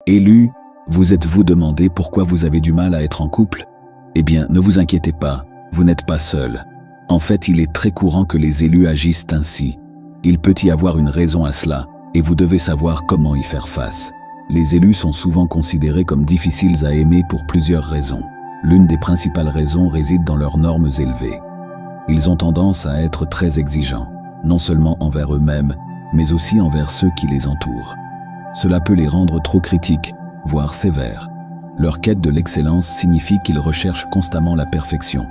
Élu, vous êtes-vous demandé pourquoi vous avez du mal à être en couple? Eh bien, ne vous inquiétez pas, vous n'êtes pas seul. En fait, il est très courant que les élus agissent ainsi. Il peut y avoir une raison à cela, et vous devez savoir comment y faire face. Les élus sont souvent considérés comme difficiles à aimer pour plusieurs raisons. L'une des principales raisons réside dans leurs normes élevées. Ils ont tendance à être très exigeants, non seulement envers eux-mêmes, mais aussi envers ceux qui les entourent. Cela peut les rendre trop critiques, voire sévères. Leur quête de l'excellence signifie qu'ils recherchent constamment la perfection,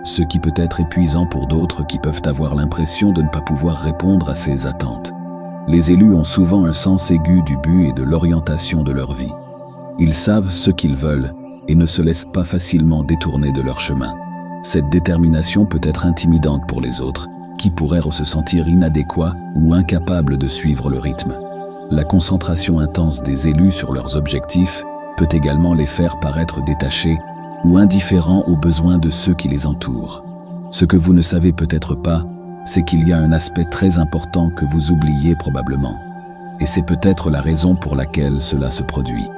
ce qui peut être épuisant pour d'autres qui peuvent avoir l'impression de ne pas pouvoir répondre à ces attentes. Les élus ont souvent un sens aigu du but et de l'orientation de leur vie. Ils savent ce qu'ils veulent et ne se laissent pas facilement détourner de leur chemin. Cette détermination peut être intimidante pour les autres, qui pourraient se sentir inadéquats ou incapables de suivre le rythme. La concentration intense des élus sur leurs objectifs peut également les faire paraître détachés ou indifférents aux besoins de ceux qui les entourent. Ce que vous ne savez peut-être pas, c'est qu'il y a un aspect très important que vous oubliez probablement. Et c'est peut-être la raison pour laquelle cela se produit.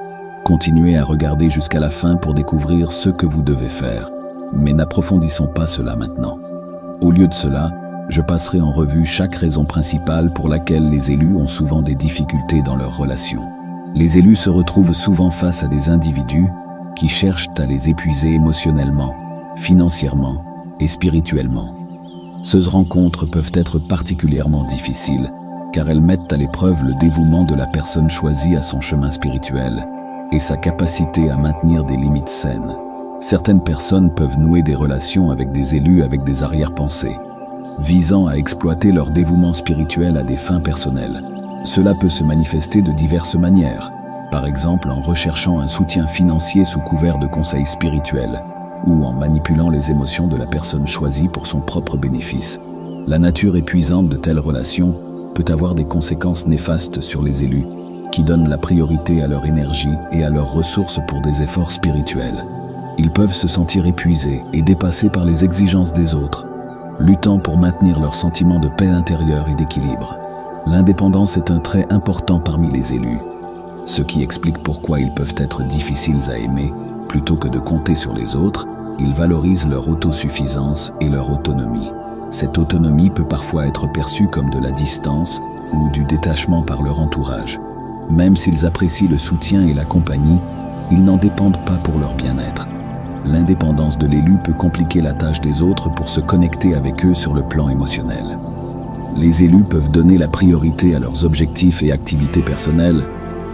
Continuez à regarder jusqu'à la fin pour découvrir ce que vous devez faire, mais n'approfondissons pas cela maintenant. Au lieu de cela, je passerai en revue chaque raison principale pour laquelle les élus ont souvent des difficultés dans leurs relations. Les élus se retrouvent souvent face à des individus qui cherchent à les épuiser émotionnellement, financièrement et spirituellement. Ces rencontres peuvent être particulièrement difficiles, car elles mettent à l'épreuve le dévouement de la personne choisie à son chemin spirituel et sa capacité à maintenir des limites saines. Certaines personnes peuvent nouer des relations avec des élus avec des arrière-pensées, visant à exploiter leur dévouement spirituel à des fins personnelles. Cela peut se manifester de diverses manières, par exemple en recherchant un soutien financier sous couvert de conseils spirituels, ou en manipulant les émotions de la personne choisie pour son propre bénéfice. La nature épuisante de telles relations peut avoir des conséquences néfastes sur les élus, qui donnent la priorité à leur énergie et à leurs ressources pour des efforts spirituels. Ils peuvent se sentir épuisés et dépassés par les exigences des autres, luttant pour maintenir leur sentiment de paix intérieure et d'équilibre. L'indépendance est un trait important parmi les élus, ce qui explique pourquoi ils peuvent être difficiles à aimer. Plutôt que de compter sur les autres, ils valorisent leur autosuffisance et leur autonomie. Cette autonomie peut parfois être perçue comme de la distance ou du détachement par leur entourage. Même s'ils apprécient le soutien et la compagnie, ils n'en dépendent pas pour leur bien-être. L'indépendance de l'élu peut compliquer la tâche des autres pour se connecter avec eux sur le plan émotionnel. Les élus peuvent donner la priorité à leurs objectifs et activités personnelles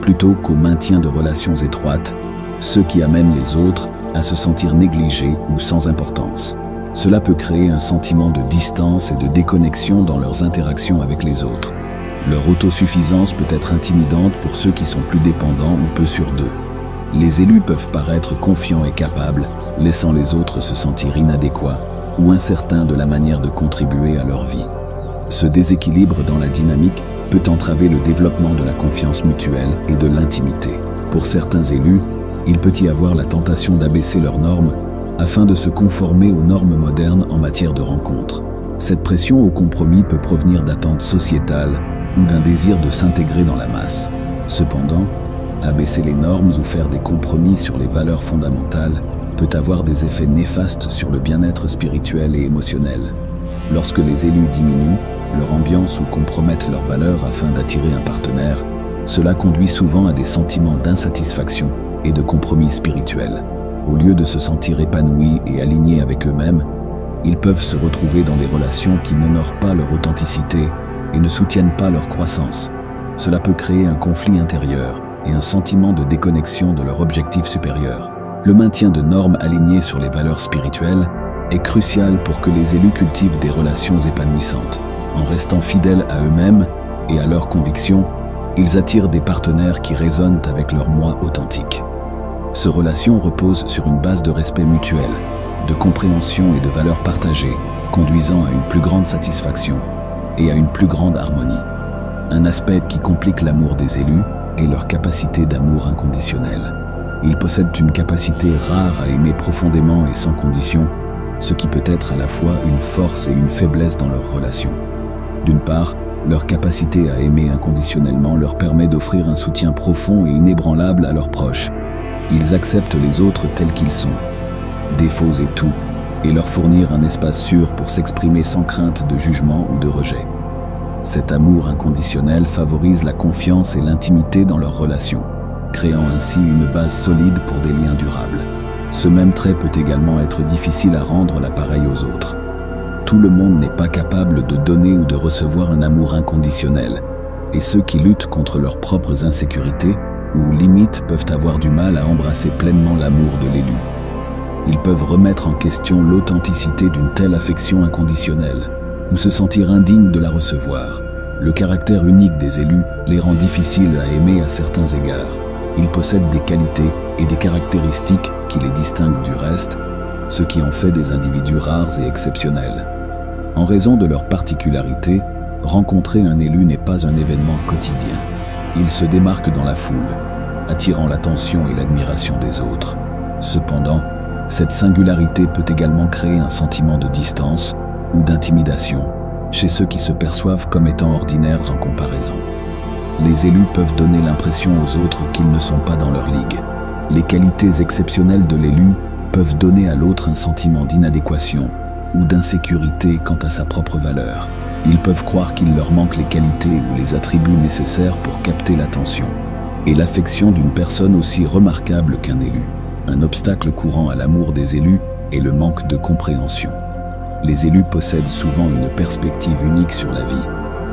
plutôt qu'au maintien de relations étroites, ce qui amène les autres à se sentir négligés ou sans importance. Cela peut créer un sentiment de distance et de déconnexion dans leurs interactions avec les autres. Leur autosuffisance peut être intimidante pour ceux qui sont plus dépendants ou peu sûrs d'eux. Les élus peuvent paraître confiants et capables, laissant les autres se sentir inadéquats ou incertains de la manière de contribuer à leur vie. Ce déséquilibre dans la dynamique peut entraver le développement de la confiance mutuelle et de l'intimité. Pour certains élus, il peut y avoir la tentation d'abaisser leurs normes afin de se conformer aux normes modernes en matière de rencontres. Cette pression au compromis peut provenir d'attentes sociétales ou d'un désir de s'intégrer dans la masse. Cependant, abaisser les normes ou faire des compromis sur les valeurs fondamentales peut avoir des effets néfastes sur le bien-être spirituel et émotionnel. Lorsque les élus diminuent leur ambiance ou compromettent leurs valeurs afin d'attirer un partenaire, cela conduit souvent à des sentiments d'insatisfaction et de compromis spirituels. Au lieu de se sentir épanouis et alignés avec eux-mêmes, ils peuvent se retrouver dans des relations qui n'honorent pas leur authenticité et ne soutiennent pas leur croissance. Cela peut créer un conflit intérieur et un sentiment de déconnexion de leur objectif supérieur. Le maintien de normes alignées sur les valeurs spirituelles est crucial pour que les élus cultivent des relations épanouissantes. En restant fidèles à eux-mêmes et à leurs convictions, ils attirent des partenaires qui résonnent avec leur moi authentique. Ces relations reposent sur une base de respect mutuel, de compréhension et de valeurs partagées, conduisant à une plus grande satisfaction et à une plus grande harmonie. Un aspect qui complique l'amour des élus est leur capacité d'amour inconditionnel. Ils possèdent une capacité rare à aimer profondément et sans condition, ce qui peut être à la fois une force et une faiblesse dans leurs relations. D'une part, Leur capacité à aimer inconditionnellement leur permet d'offrir un soutien profond et inébranlable à leurs proches. Ils acceptent les autres tels qu'ils sont, défauts et tout, et leur fournir un espace sûr pour s'exprimer sans crainte de jugement ou de rejet. Cet amour inconditionnel favorise la confiance et l'intimité dans leurs relations, créant ainsi une base solide pour des liens durables. Ce même trait peut également être difficile à rendre l'appareil aux autres. Tout le monde n'est pas capable de donner ou de recevoir un amour inconditionnel, et ceux qui luttent contre leurs propres insécurités ou limites peuvent avoir du mal à embrasser pleinement l'amour de l'élu. Ils peuvent remettre en question l'authenticité d'une telle affection inconditionnelle, ou se sentir indignes de la recevoir. Le caractère unique des élus les rend difficiles à aimer à certains égards. Ils possèdent des qualités et des caractéristiques qui les distinguent du reste, ce qui en fait des individus rares et exceptionnels. En raison de leur particularité, rencontrer un élu n'est pas un événement quotidien. Il se démarque dans la foule, attirant l'attention et l'admiration des autres. Cependant, cette singularité peut également créer un sentiment de distance ou d'intimidation chez ceux qui se perçoivent comme étant ordinaires en comparaison. Les élus peuvent donner l'impression aux autres qu'ils ne sont pas dans leur ligue. Les qualités exceptionnelles de l'élu peuvent donner à l'autre un sentiment d'inadéquation ou d'insécurité quant à sa propre valeur. Ils peuvent croire qu'il leur manque les qualités ou les attributs nécessaires pour capter l'attention et l'affection d'une personne aussi remarquable qu'un élu. Un obstacle courant à l'amour des élus est le manque de compréhension. Les élus possèdent souvent une perspective unique sur la vie,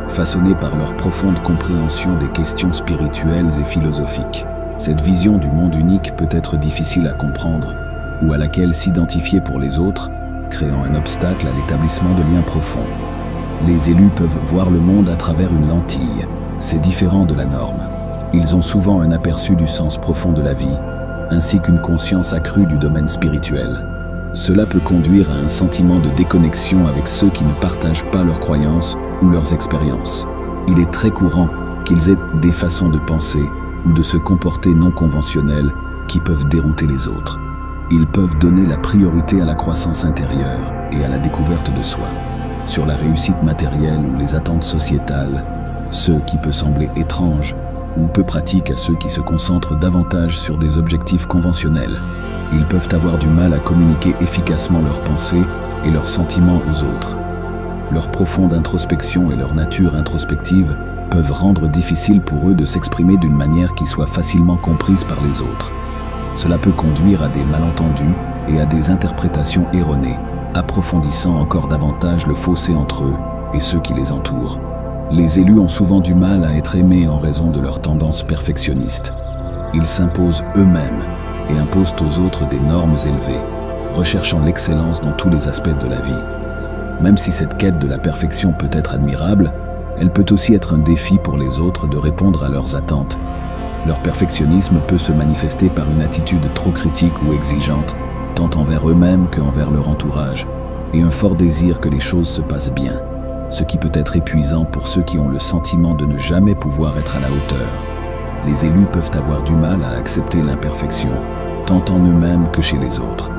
façonnée par leur profonde compréhension des questions spirituelles et philosophiques. Cette vision du monde unique peut être difficile à comprendre ou à laquelle s'identifier pour les autres, créant un obstacle à l'établissement de liens profonds. Les élus peuvent voir le monde à travers une lentille. C'est différent de la norme. Ils ont souvent un aperçu du sens profond de la vie, ainsi qu'une conscience accrue du domaine spirituel. Cela peut conduire à un sentiment de déconnexion avec ceux qui ne partagent pas leurs croyances ou leurs expériences. Il est très courant qu'ils aient des façons de penser ou de se comporter non conventionnelles qui peuvent dérouter les autres. Ils peuvent donner la priorité à la croissance intérieure et à la découverte de soi, sur la réussite matérielle ou les attentes sociétales, ce qui peut sembler étrange ou peu pratique à ceux qui se concentrent davantage sur des objectifs conventionnels. Ils peuvent avoir du mal à communiquer efficacement leurs pensées et leurs sentiments aux autres. Leur profonde introspection et leur nature introspective peuvent rendre difficile pour eux de s'exprimer d'une manière qui soit facilement comprise par les autres. Cela peut conduire à des malentendus et à des interprétations erronées, approfondissant encore davantage le fossé entre eux et ceux qui les entourent. Les élus ont souvent du mal à être aimés en raison de leur tendance perfectionniste. Ils s'imposent eux-mêmes et imposent aux autres des normes élevées, recherchant l'excellence dans tous les aspects de la vie. Même si cette quête de la perfection peut être admirable, elle peut aussi être un défi pour les autres de répondre à leurs attentes. Leur perfectionnisme peut se manifester par une attitude trop critique ou exigeante, tant envers eux-mêmes qu'envers leur entourage, et un fort désir que les choses se passent bien, ce qui peut être épuisant pour ceux qui ont le sentiment de ne jamais pouvoir être à la hauteur. Les élus peuvent avoir du mal à accepter l'imperfection, tant en eux-mêmes que chez les autres.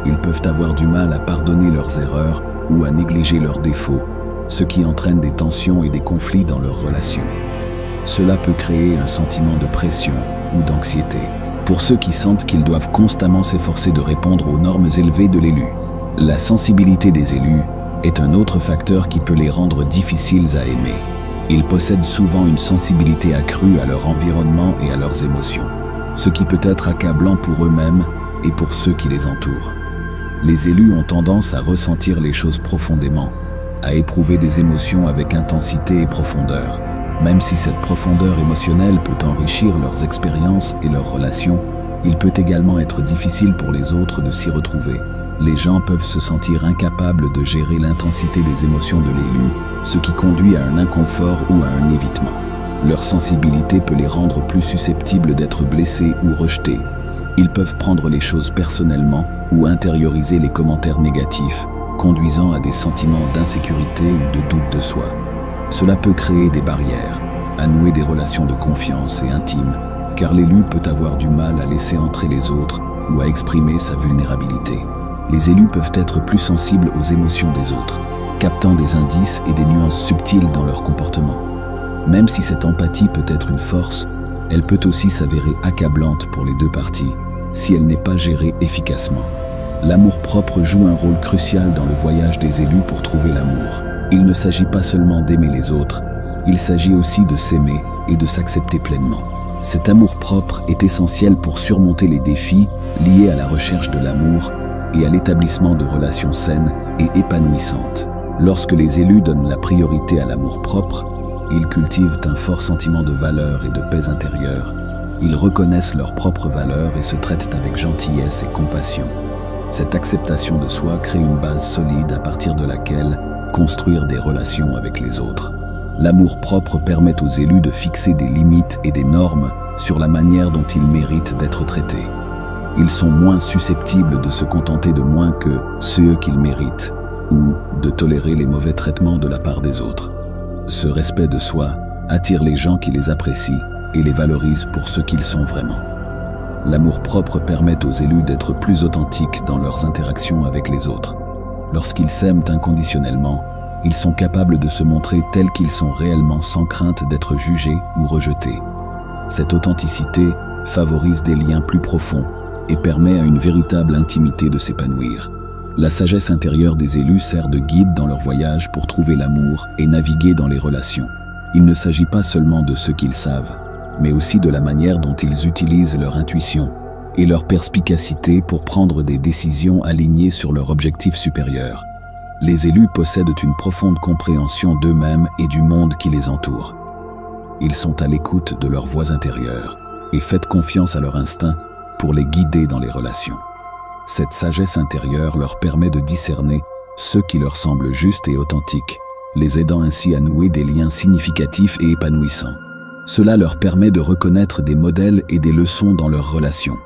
Ils peuvent avoir du mal à pardonner leurs erreurs ou à négliger leurs défauts, ce qui entraîne des tensions et des conflits dans leurs relations. Cela peut créer un sentiment de pression ou d'anxiété pour ceux qui sentent qu'ils doivent constamment s'efforcer de répondre aux normes élevées de l'élu. La sensibilité des élus est un autre facteur qui peut les rendre difficiles à aimer. Ils possèdent souvent une sensibilité accrue à leur environnement et à leurs émotions, ce qui peut être accablant pour eux-mêmes et pour ceux qui les entourent. Les élus ont tendance à ressentir les choses profondément, à éprouver des émotions avec intensité et profondeur. Même si cette profondeur émotionnelle peut enrichir leurs expériences et leurs relations, il peut également être difficile pour les autres de s'y retrouver. Les gens peuvent se sentir incapables de gérer l'intensité des émotions de l'élu, ce qui conduit à un inconfort ou à un évitement. Leur sensibilité peut les rendre plus susceptibles d'être blessés ou rejetés. Ils peuvent prendre les choses personnellement ou intérioriser les commentaires négatifs, conduisant à des sentiments d'insécurité ou de doute de soi. Cela peut créer des barrières, à nouer des relations de confiance et intimes, car l'élu peut avoir du mal à laisser entrer les autres ou à exprimer sa vulnérabilité. Les élus peuvent être plus sensibles aux émotions des autres. captant des indices et des nuances subtiles dans leur comportement. Même si cette empathie peut être une force, elle peut aussi s'avérer accablante pour les deux parties, si elle n'est pas gérée efficacement. L'amour-propre joue un rôle crucial dans le voyage des élus pour trouver l'amour. Il ne s'agit pas seulement d'aimer les autres, il s'agit aussi de s'aimer et de s'accepter pleinement. Cet amour-propre est essentiel pour surmonter les défis liés à la recherche de l'amour et à l'établissement de relations saines et épanouissantes. Lorsque les élus donnent la priorité à l'amour-propre, ils cultivent un fort sentiment de valeur et de paix intérieure. Ils reconnaissent leurs propres valeurs et se traitent avec gentillesse et compassion. Cette acceptation de soi crée une base solide à partir de laquelle construire des relations avec les autres. L'amour-propre permet aux élus de fixer des limites et des normes sur la manière dont ils méritent d'être traités. Ils sont moins susceptibles de se contenter de moins que ce qu'ils méritent ou de tolérer les mauvais traitements de la part des autres. Ce respect de soi attire les gens qui les apprécient et les valorisent pour ce qu'ils sont vraiment. L'amour-propre permet aux élus d'être plus authentiques dans leurs interactions avec les autres. Lorsqu'ils s'aiment inconditionnellement, ils sont capables de se montrer tels qu'ils sont réellement sans crainte d'être jugés ou rejetés. Cette authenticité favorise des liens plus profonds et permet à une véritable intimité de s'épanouir. La sagesse intérieure des élus sert de guide dans leur voyage pour trouver l'amour et naviguer dans les relations. Il ne s'agit pas seulement de ce qu'ils savent, mais aussi de la manière dont ils utilisent leur intuition et leur perspicacité pour prendre des décisions alignées sur leur objectif supérieur. Les élus possèdent une profonde compréhension d'eux-mêmes et du monde qui les entoure. Ils sont à l'écoute de leur voix intérieure et faites confiance à leur instinct pour les guider dans les relations. Cette sagesse intérieure leur permet de discerner ce qui leur semble juste et authentique, les aidant ainsi à nouer des liens significatifs et épanouissants. Cela leur permet de reconnaître des modèles et des leçons dans leurs relations.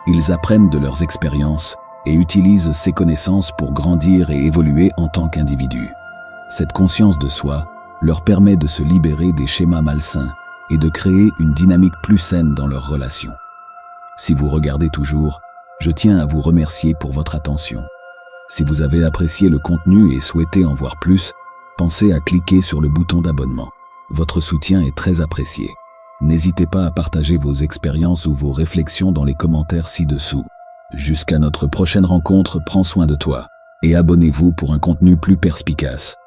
Ils apprennent de leurs expériences et utilisent ces connaissances pour grandir et évoluer en tant qu'individus. Cette conscience de soi leur permet de se libérer des schémas malsains et de créer une dynamique plus saine dans leurs relations. Si vous regardez toujours, je tiens à vous remercier pour votre attention. Si vous avez apprécié le contenu et souhaitez en voir plus, pensez à cliquer sur le bouton d'abonnement. Votre soutien est très apprécié. N'hésitez pas à partager vos expériences ou vos réflexions dans les commentaires ci-dessous. Jusqu'à notre prochaine rencontre, prends soin de toi et abonnez-vous pour un contenu plus perspicace.